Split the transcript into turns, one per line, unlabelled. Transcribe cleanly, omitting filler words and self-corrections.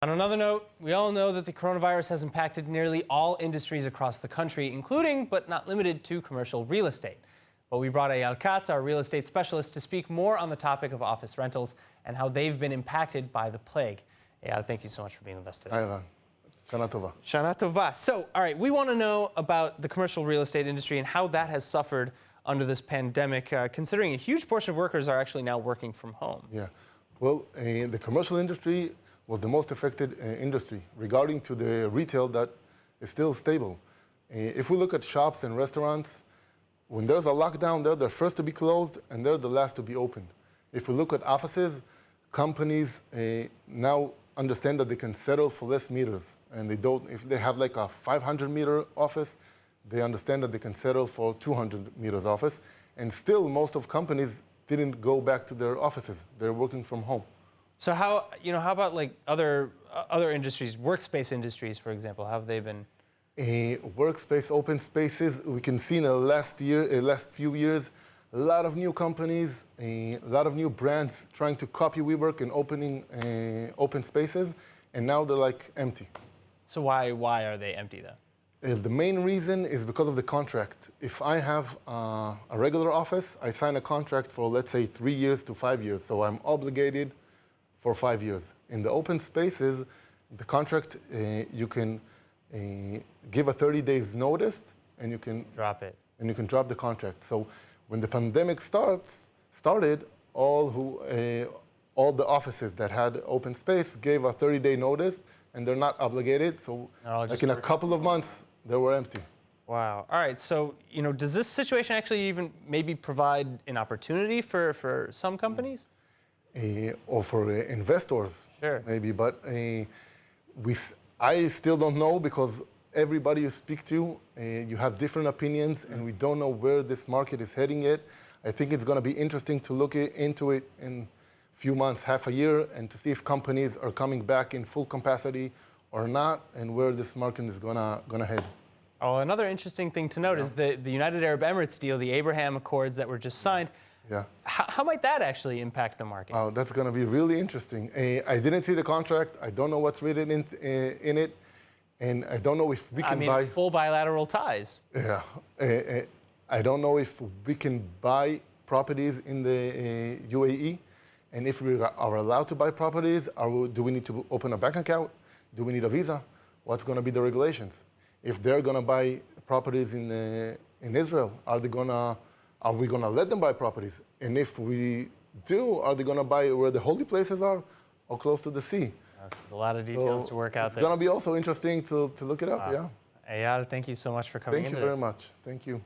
On another note, we all know that the coronavirus has impacted nearly all industries across the country, including but not limited to commercial real estate. But we brought Eyal Katz, our real estate specialist, to speak more on the topic of office rentals and how they've been impacted by the plague. Eyal, thank you so much for being with us today.
Hi, Ivan. Shana Tova.
Shana Tova. So, all right, we want to know about the commercial real estate industry and how that has suffered under this pandemic, considering a huge portion of workers are actually now working from home.
Yeah. Well, the commercial industry was the most affected industry regarding to the retail that is still stable. If we look at shops and restaurants, when there's a lockdown, they're the first to be closed and they're the last to be opened. If we look at offices, companies now understand that they can settle for less meters. And they don't, if they have like a 500 meter office, they understand that they can settle for 200 meters office. And still, most of companies didn't go back to their offices. They're working from home.
So how about like other industries, workspace industries, for example? How have they been?
Workspace, open spaces, we can see in the last few years, a lot of new companies, a lot of new brands trying to copy WeWork and opening open spaces, and now they're like empty.
So why are they empty then?
The main reason is because of the contract. If I have a regular office, I sign a contract for, let's say, 3 years to 5 years, so I'm obligated for 5 years. In the open spaces, the contract, you can give a 30 days notice and you can
drop it.
And you can drop the contract. So when the pandemic started, all the offices that had open space gave a 30-day notice and they're not obligated. So like in a couple of months, they were empty.
Wow. All right. So, does this situation actually even maybe provide an opportunity for some companies?
Or for investors,
sure,
maybe. But I still don't know because everybody you speak to, you have different opinions, and we don't know where this market is heading yet. I think it's going to be interesting to look into it in a few months, half a year, and to see if companies are coming back in full capacity or not, and where this market is gonna head.
Oh, another interesting thing to note is the United Arab Emirates deal, the Abraham Accords that were just signed.
Yeah.
How might that actually impact the market?
Oh, that's going to be really interesting. I didn't see the contract. I don't know what's written in it, and I don't know if we can buy.
It's full bilateral ties.
Yeah. I don't know if we can buy properties in the UAE, and if we are allowed to buy properties, do we need to open a bank account? Do we need a visa? What's going to be the regulations? If they're going to buy properties in Israel, are we going to let them buy properties? And if we do, are they going to buy where the holy places are or close to the sea?
There's a lot of details to work out there.
It's going to be also interesting to look it up, yeah.
Eyal, thank you so much for coming in.
Thank you very much. Thank you.